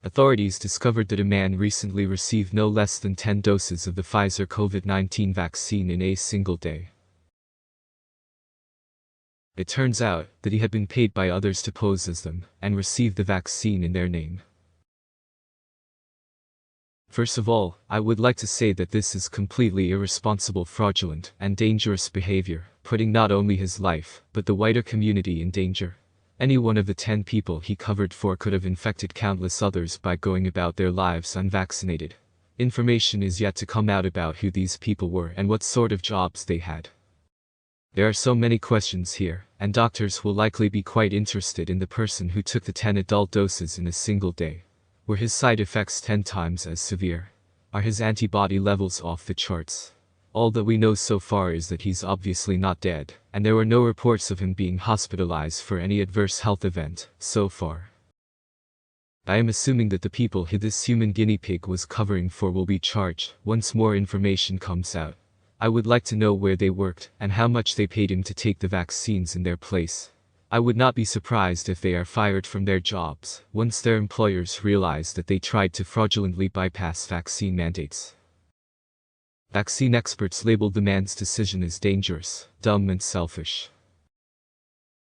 Authorities discovered that a man recently received no less than 10 doses of the Pfizer COVID-19 vaccine in a single day. It turns out that he had been paid by others to pose as them and receive the vaccine in their name. First of all, I would like to say that this is completely irresponsible, fraudulent, and dangerous behavior, putting not only his life, but the wider community in danger. Any one of the 10 people he covered for could have infected countless others by going about their lives unvaccinated. Information is yet to come out about who these people were and what sort of jobs they had. There are so many questions here, and doctors will likely be quite interested in the person who took the 10 adult doses in a single day. Were his side effects 10 times as severe? Are his antibody levels off the charts? All that we know so far is that he's obviously not dead, and there were no reports of him being hospitalized for any adverse health event, so far. I am assuming that the people this human guinea pig was covering for will be charged once more information comes out. I would like to know where they worked and how much they paid him to take the vaccines in their place. I would not be surprised if they are fired from their jobs once their employers realize that they tried to fraudulently bypass vaccine mandates. Vaccine experts labeled the man's decision as dangerous, dumb and selfish.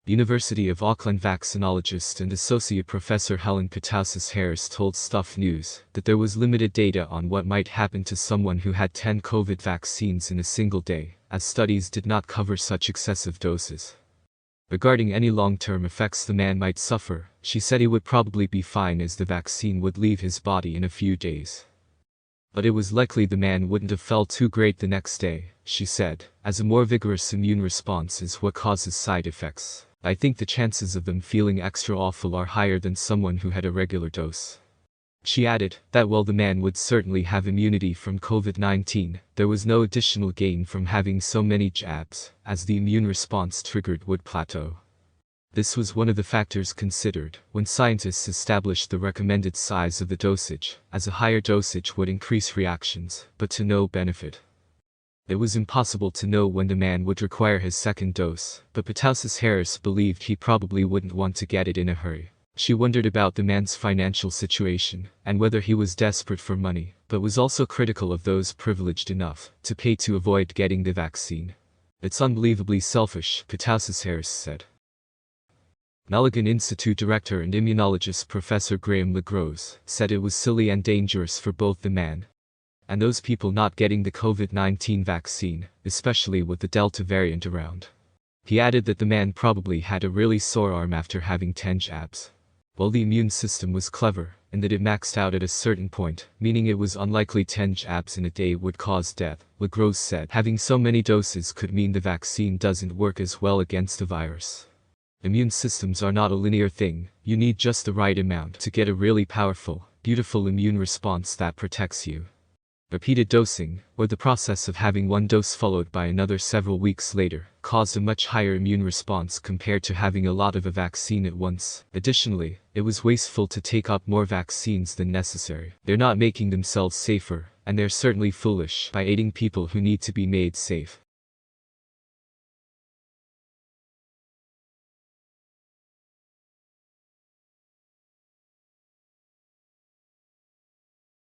University of Auckland vaccinologist and associate professor Helen Petausis-Harris told Stuff News that there was limited data on what might happen to someone who had 10 COVID vaccines in a single day, as studies did not cover such excessive doses. Regarding any long-term effects the man might suffer, she said he would probably be fine as the vaccine would leave his body in a few days. But it was likely the man wouldn't have felt too great the next day, she said, as a more vigorous immune response is what causes side effects. I think the chances of them feeling extra awful are higher than someone who had a regular dose. She added that while the man would certainly have immunity from COVID-19, there was no additional gain from having so many jabs, as the immune response triggered would plateau. This was one of the factors considered when scientists established the recommended size of the dosage, as a higher dosage would increase reactions, but to no benefit. It was impossible to know when the man would require his second dose, but Petausis-Harris believed he probably wouldn't want to get it in a hurry. She wondered about the man's financial situation, and whether he was desperate for money, but was also critical of those privileged enough to pay to avoid getting the vaccine. It's unbelievably selfish, Petausis-Harris said. Mulligan Institute director and immunologist Professor Graham LaGrose said it was silly and dangerous for both the man and those people not getting the COVID-19 vaccine, especially with the Delta variant around. He added that the man probably had a really sore arm after having 10 jabs. Well, the immune system was clever, in that it maxed out at a certain point, meaning it was unlikely 10 jabs in a day would cause death, LaGrose said. Having so many doses could mean the vaccine doesn't work as well against the virus. Immune systems are not a linear thing, you need just the right amount to get a really powerful, beautiful immune response that protects you. Repeated dosing, or the process of having one dose followed by another several weeks later, caused a much higher immune response compared to having a lot of a vaccine at once. Additionally, it was wasteful to take up more vaccines than necessary. They're not making themselves safer, and they're certainly foolish by aiding people who need to be made safe.